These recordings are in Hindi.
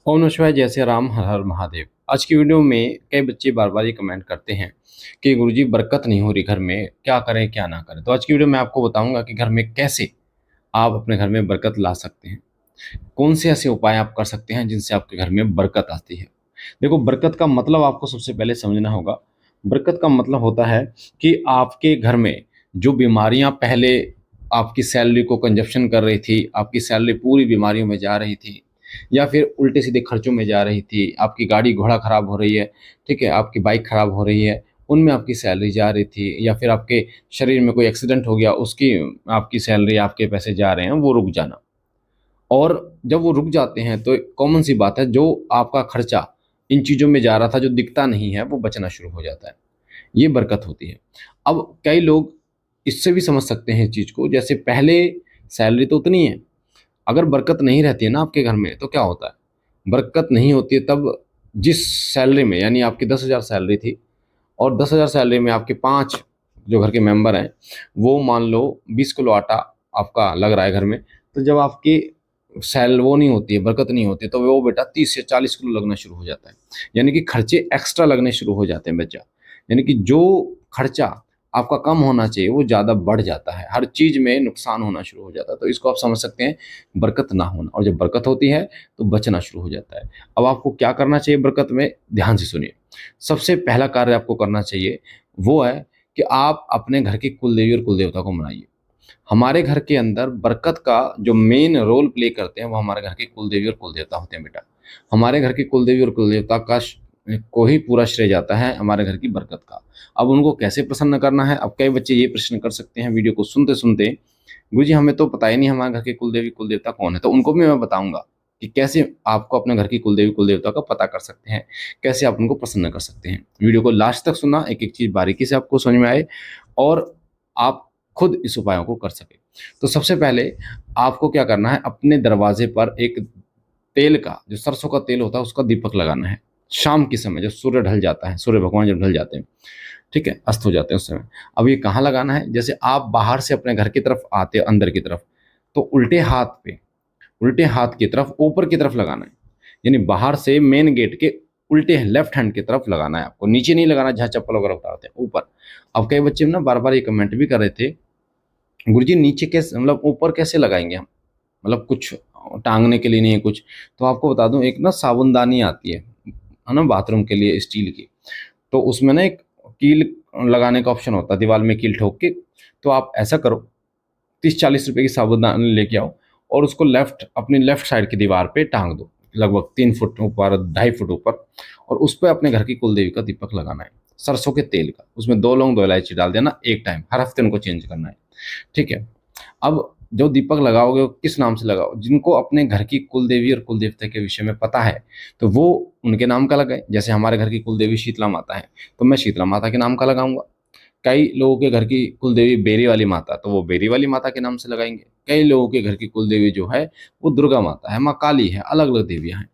ओम नमः शिवाय। जय श्री राम, हर हर महादेव। आज की वीडियो में कई बच्चे बार बार ये कमेंट करते हैं कि गुरुजी बरकत नहीं हो रही घर में, क्या करें क्या ना करें। तो आज की वीडियो में आपको बताऊंगा कि घर में कैसे आप अपने घर में बरकत ला सकते हैं, कौन से ऐसे उपाय आप कर सकते हैं जिनसे आपके घर में बरकत आती है। देखो, बरकत का मतलब आपको सबसे पहले समझना होगा। बरकत का मतलब होता है कि आपके घर में जो बीमारियां पहले आपकी सैलरी को कंजप्शन कर रही थी, आपकी सैलरी पूरी बीमारियों में जा रही थी, या फिर उल्टे सीधे खर्चों में जा रही थी, आपकी गाड़ी घोड़ा खराब हो रही है, ठीक है, आपकी बाइक खराब हो रही है, उनमें आपकी सैलरी जा रही थी, या फिर आपके शरीर में कोई एक्सीडेंट हो गया, उसकी आपकी सैलरी, आपके पैसे जा रहे हैं, वो रुक जाना। और जब वो रुक जाते हैं तो कॉमन सी बात है, जो आपका खर्चा इन चीज़ों में जा रहा था जो दिखता नहीं है, वो बचना शुरू हो जाता है। ये बरकत होती है। अब कई लोग इससे भी समझ सकते हैं इस चीज़ को, जैसे पहले सैलरी तो उतनी है, अगर बरकत नहीं रहती है ना आपके घर में, तो क्या होता है, बरकत नहीं होती है तब जिस सैलरी में, यानी आपकी 10,000 सैलरी थी और 10,000 सैलरी में आपके 5 जो घर के मेंबर हैं, वो मान लो 20 किलो आटा आपका लग रहा है घर में, तो जब आपकी वो नहीं होती है, बरकत नहीं होती, तो वो बेटा 30 से 40 किलो लगना शुरू हो जाता है। यानी कि खर्चे एक्स्ट्रा लगने शुरू हो जाते हैं बच्चा। यानी कि जो खर्चा आपका कम होना चाहिए वो ज़्यादा बढ़ जाता है, हर चीज़ में नुकसान होना शुरू हो जाता है। तो इसको आप समझ सकते हैं, बरकत ना होना। और जब बरकत होती है तो बचना शुरू हो जाता है। अब आपको क्या करना चाहिए बरकत में, ध्यान से सुनिए। सबसे पहला कार्य आपको करना चाहिए वो है कि आप अपने घर की कुलदेवी और कुलदेवता को मनाइए। हमारे घर के अंदर बरकत का जो मेन रोल प्ले करते हैं वो हमारे घर के कुलदेवी और कुलदेवता होते हैं बेटा। हमारे घर की कुलदेवी और कुलदेवता का को ही पूरा श्रेय जाता है हमारे घर की बरकत का। अब उनको कैसे प्रसन्न करना है, अब कई बच्चे ये प्रश्न कर सकते हैं वीडियो को सुनते सुनते, गुरुजी हमें तो पता ही नहीं हमारे घर के कुलदेवी कुलदेवता कौन है। तो उनको भी मैं बताऊंगा कि कैसे आपको अपने घर की कुलदेवी कुलदेवता का पता कर सकते हैं, कैसे आप उनको प्रसन्न कर सकते हैं। वीडियो को लास्ट तक सुनना, एक एक चीज बारीकी से आपको समझ में आए और आप खुद इस उपायों को कर सके। तो सबसे पहले आपको क्या करना है, अपने दरवाजे पर एक तेल का, जो सरसों का तेल होता है, उसका दीपक लगाना है। शाम के समय जब सूर्य ढल जाता है, सूर्य भगवान जब ढल जाते हैं, ठीक है, अस्त हो जाते हैं उस समय। अब ये कहाँ लगाना है, जैसे आप बाहर से अपने घर की तरफ आते हैं अंदर की तरफ, तो उल्टे हाथ पे, उल्टे हाथ की तरफ ऊपर की तरफ लगाना है। यानी बाहर से मेन गेट के उल्टे लेफ्ट हैंड की तरफ लगाना है आपको, नीचे नहीं लगाना जहाँ चप्पल वगैरह उतारते हैं, ऊपर। अब कई बच्चे ना बार बार ये कमेंट भी कर रहे थे, गुरुजी नीचे कैसे, मतलब ऊपर कैसे लगाएंगे हम, मतलब कुछ टांगने के लिए नहीं है कुछ। तो आपको बता दूं, एक ना साबुनदानी आती है ना, बाथरूम के लिए स्टील की। तो उसमें ना एक कील लगाने का ऑप्शन होता है, दीवार में कील ठोक के। तो आप ऐसा करो, 30-40 रुपए की साबुनदानी लेके आओ और उसको अपनी लेफ्ट साइड की दीवार पे टांग दो, लगभग 3 फुट ऊपर, 2.5 फुट ऊपर। और उस पर अपने घर की कुलदेवी का दीपक लगाना है, सरसों के तेल का। उसमें 2 लौंग 2 इलायची डाल देना एक टाइम, हर हफ्ते उनको चेंज करना है, ठीक है। अब जो दीपक लगाओगे वो किस नाम से लगाओ, जिनको अपने घर की कुलदेवी और कुलदेवता के विषय में पता है तो वो उनके नाम का लगाए। जैसे हमारे घर की कुलदेवी शीतला माता है, तो मैं शीतला माता के नाम का लगाऊंगा। कई लोगों के घर की कुलदेवी बेरी वाली माता, तो वो बेरी वाली माता के नाम से लगाएंगे। कई लोगों के घर की कुलदेवी जो है वो दुर्गा माता है, माँ काली है, अलग अलग देवियां हैं,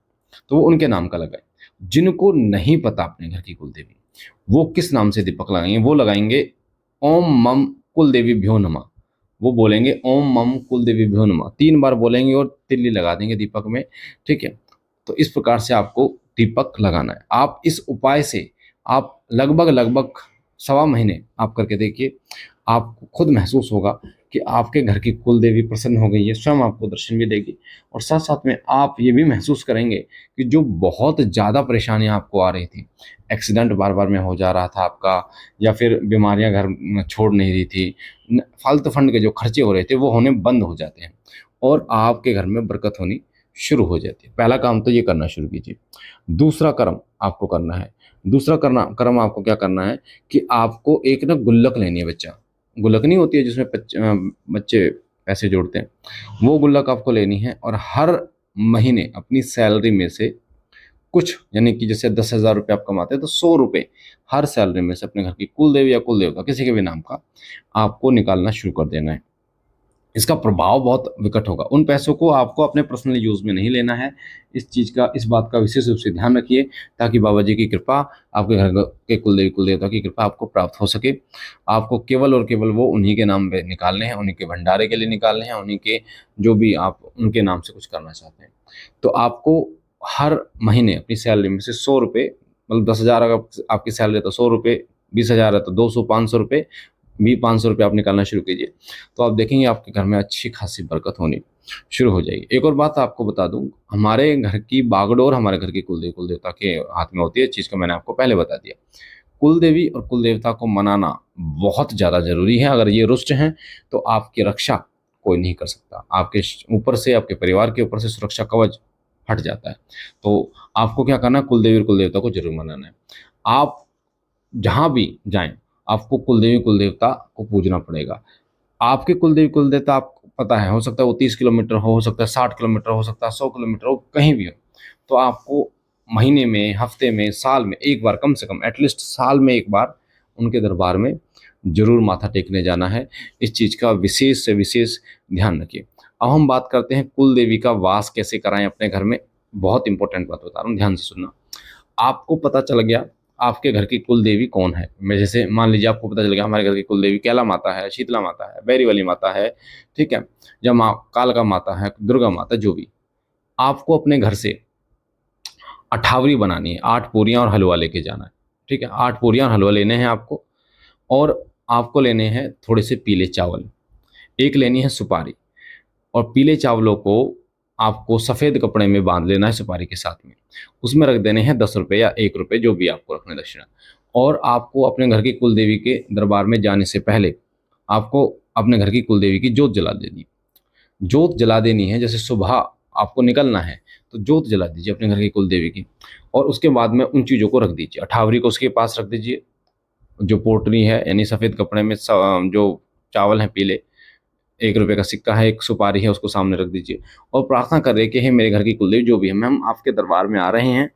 तो वो उनके नाम का लगाए। जिनको नहीं पता अपने घर की कुलदेवी, वो किस नाम से दीपक लगाएंगे, वो लगाएंगे ओम मम कुल देवी भ्यो नमः। वो बोलेंगे ओम मम कुल देवी भ्यो नमः, 3 बार बोलेंगे और तिल्ली लगा देंगे दीपक में, ठीक है। तो इस प्रकार से आपको दीपक लगाना है। आप इस उपाय से आप लगभग लगभग 1.25 महीने आप करके देखिए, आपको खुद महसूस होगा कि आपके घर की कुल देवी प्रसन्न हो गई है, स्वयं आपको दर्शन भी देगी। और साथ साथ में आप ये भी महसूस करेंगे कि जो बहुत ज़्यादा परेशानियां आपको आ रही थी, एक्सीडेंट बार बार में हो जा रहा था आपका, या फिर बीमारियां घर में छोड़ नहीं रही थी, फालतू फंड के जो खर्चे हो रहे थे वो होने बंद हो जाते हैं और आपके घर में बरकत होनी शुरू हो जाती है। पहला काम तो ये करना शुरू कीजिए। दूसरा कर्म आपको करना है, दूसरा करना कर्म आपको क्या करना है कि आपको एक ना गुल्लक लेनी है बच्चा। गुल्लक नहीं होती है जिसमें बच्चे पैसे जोड़ते हैं, वो गुल्लक आपको लेनी है। और हर महीने अपनी सैलरी में से कुछ, यानी कि जैसे 10,000 रुपये आप कमाते हैं तो 100 रुपये हर सैलरी में से अपने घर की कुल देवी या कुल देवता किसी के भी नाम का आपको निकालना शुरू कर देना है। इसका प्रभाव बहुत विकट होगा। उन पैसों को आपको अपने पर्सनल यूज में नहीं लेना है। इस बात का विशेष रूप से ध्यान रखिए, ताकि बाबा जी की कृपा, आपके घर के कुलदेवी कुलदेवता की कृपा आपको प्राप्त हो सके। आपको केवल और केवल वो उन्हीं के नाम पे निकालने हैं, उन्हीं के भंडारे के लिए निकालने हैं, उन्हीं के जो भी आप उनके नाम से कुछ करना चाहते हैं। तो आपको हर महीने अपनी सैलरी में से 100 रुपये, मतलब 10,000 अगर आपकी सैलरी है तो 100 रुपये, 20,000 है तो 200, 500 रुपये, भी 500 रुपये आप निकालना शुरू कीजिए। तो आप देखेंगे आपके घर में अच्छी खासी बरकत होनी शुरू हो जाएगी। एक और बात आपको बता दूं, हमारे घर की बागडोर हमारे घर की कुल देवता के हाथ में होती है। इस चीज़ को मैंने आपको पहले बता दिया। कुल देवी और कुल देवता को मनाना बहुत ज़्यादा ज़रूरी है। अगर ये रुष्ट हैं तो आपकी रक्षा कोई नहीं कर सकता। आपके ऊपर से, आपके परिवार के ऊपर से सुरक्षा कवच हट जाता है। तो आपको क्या करना है, कुल देवी और कुल देवता को जरूर मनाना है। आप जहाँ भी जाएं, आपको कुल देवी कुल देवता को पूजना पड़ेगा। आपके कुल देवी कुल देवता आपको पता है, हो सकता है वो 30 किलोमीटर हो सकता है 60 किलोमीटर, हो सकता है 100 किलोमीटर हो, कहीं भी हो। तो आपको महीने में, हफ्ते में, साल में एक बार, कम से कम एटलीस्ट साल में एक बार उनके दरबार में जरूर माथा टेकने जाना है। इस चीज़ का विशेष से विशेष ध्यान रखिए। अब हम बात करते हैं कुल देवी का वास कैसे कराएं अपने घर में। बहुत इंपॉर्टेंट बात बता रहा हूँ, ध्यान से सुनना। आपको पता चल गया आपके घर की कुल देवी कौन है। मैं जैसे मान लीजिए आपको पता चल गया हमारे घर की कुल देवी कैला माता है, शीतला माता है, बैरी वाली माता है, ठीक है, या माँ कालका माता है, दुर्गा माता, जो भी। आपको अपने घर से अठावरी बनानी है, 8 पूरियां और हलवा लेके जाना है। ठीक है, 8 पूरियां और हलवा लेने हैं आपको। और आपको लेने हैं थोड़े से पीले चावल, एक लेनी है सुपारी। और पीले चावलों को आपको सफ़ेद कपड़े में बांध लेना है सुपारी के साथ में। उसमें रख देने हैं 10 रुपये या 1 रुपये, जो भी आपको रखना है दक्षिणा। और आपको अपने घर की कुल देवी के दरबार में जाने से पहले आपको अपने घर की कुल देवी की जोत जला देनी। जोत जला देनी है, जैसे सुबह आपको निकलना है तो जोत जला दीजिए अपने घर की कुल देवी की। और उसके बाद में उन चीज़ों को रख दीजिए। अठावरी को उसके पास रख दीजिए, जो पोटली है यानी सफ़ेद कपड़े में जो चावल हैं पीले, 1 रुपये का सिक्का है, एक सुपारी है, उसको सामने रख दीजिए। और प्रार्थना कर रहे कि हे मेरे घर की कुलदेवी जो भी है, हम आपके दरबार में आ रहे हैं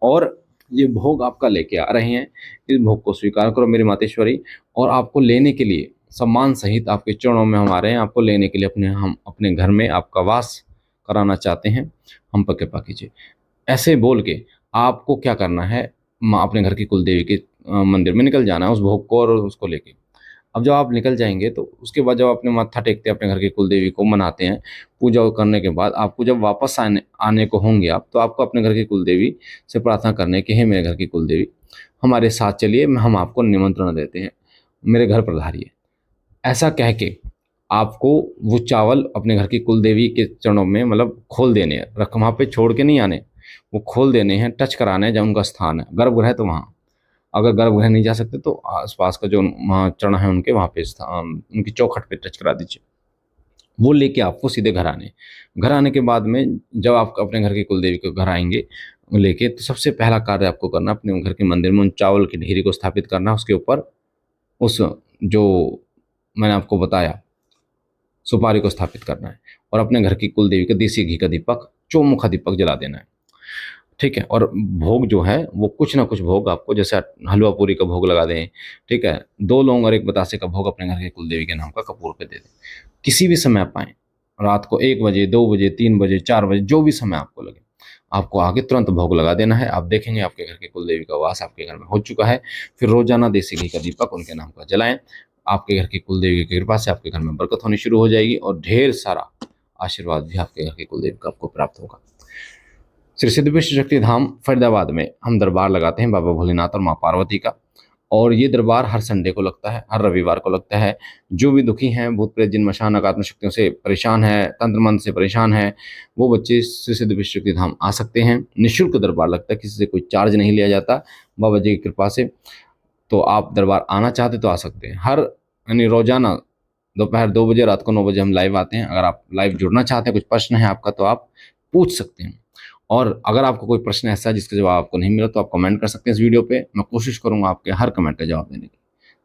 और ये भोग आपका लेके आ रहे हैं। इस भोग को स्वीकार करो मेरी मातेश्वरी। और आपको लेने के लिए सम्मान सहित आपके चरणों में हम आ रहे हैं। आपको लेने के लिए हम अपने घर में आपका वास कराना चाहते हैं, हम पर कृपा कीजिए। ऐसे बोल के आपको क्या करना है, माँ अपने घर की कुलदेवी के मंदिर में निकल जाना है उस भोग को और उसको लेके। अब जब आप निकल जाएंगे तो उसके बाद जब अपने माथा टेकते हैं, अपने घर की कुलदेवी को मनाते हैं, पूजा करने के बाद आपको जब वापस आने आने को होंगे आप, तो आपको अपने घर की कुलदेवी से प्रार्थना करने की है, मेरे घर की कुलदेवी हमारे साथ चलिए, हम आपको निमंत्रण देते हैं, मेरे घर पधारिए। ऐसा कह के आपको वो चावल अपने घर की कुलदेवी के चरणों में मतलब खोल देने हैं, रख वहाँ पे छोड़ के नहीं आने, वो खोल देने हैं, टच कराने हैं जहाँ उनका स्थान है। गर्भगृह है तो वहाँ, अगर गर्भगृह नहीं जा सकते तो आसपास का जो वहाँ चरण है उनके, वहाँ पे उनकी चौखट पे टच करा दीजिए। वो लेके आपको सीधे घर आने के बाद में जब आप अपने घर की कुलदेवी को घर आएंगे लेके, तो सबसे पहला कार्य आपको करना, अपने घर के मंदिर में उन चावल की ढेरी को स्थापित करना। उसके ऊपर उस जो मैंने आपको बताया सुपारी को स्थापित करना है। और अपने घर की कुलदेवी का देसी घी का दीपक, चौमुखा दीपक जला देना है। ठीक है, और भोग जो है वो कुछ ना कुछ भोग आपको, जैसे हलवा पूरी का भोग लगा दें, ठीक है, 2 लौंग और 1 बतासे का भोग अपने घर के कुलदेवी के नाम का कपूर पे दे दें। किसी भी समय आप आएँ, रात को 1 बजे, 2 बजे, 3 बजे, 4 बजे, जो भी समय आपको लगे, आपको आगे तुरंत भोग लगा देना है। आप देखेंगे आपके घर के कुलदेवी का वास आपके घर में हो चुका है। फिर रोजाना देसी घी का दीपक उनके नाम का जलाएं। आपके घर की कुलदेवी की कृपा से आपके घर में बरकत होनी शुरू हो जाएगी और ढेर सारा आशीर्वाद भी आपके घर की कुलदेवी का आपको प्राप्त होगा। श्री सिद्ध विश्व शक्ति धाम फरीदाबाद में हम दरबार लगाते हैं बाबा भोलेनाथ और माँ पार्वती का। और ये दरबार हर संडे को लगता है, हर रविवार को लगता है। जो भी दुखी हैं, भूत प्रेत जिन मशान नकारात्मक शक्तियों से परेशान है, तंत्र मंत्र से परेशान है, वो बच्चे श्री सिद्ध विश्व शक्ति धाम आ सकते हैं। निःशुल्क दरबार लगता है, किसी से कोई चार्ज नहीं लिया जाता बाबा जी की कृपा से। तो आप दरबार आना चाहते तो आ सकते हैं। हर यानी रोजाना दोपहर 2 बजे, रात को 9 बजे हम लाइव आते हैं। अगर आप लाइव जुड़ना चाहते हैं, कुछ प्रश्न है आपका, तो आप पूछ सकते हैं। और अगर आपको कोई प्रश्न ऐसा है जिसका जवाब आपको नहीं मिला, तो आप कमेंट कर सकते हैं इस वीडियो पे। मैं कोशिश करूंगा आपके हर कमेंट का जवाब देने की।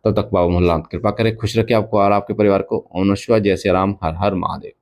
तब तक बाबा भोलेनाथ कृपा करें, खुश रखें आपको और आपके परिवार को। ओम नमः शिवाय, जय श्री राम, हर हर महादेव।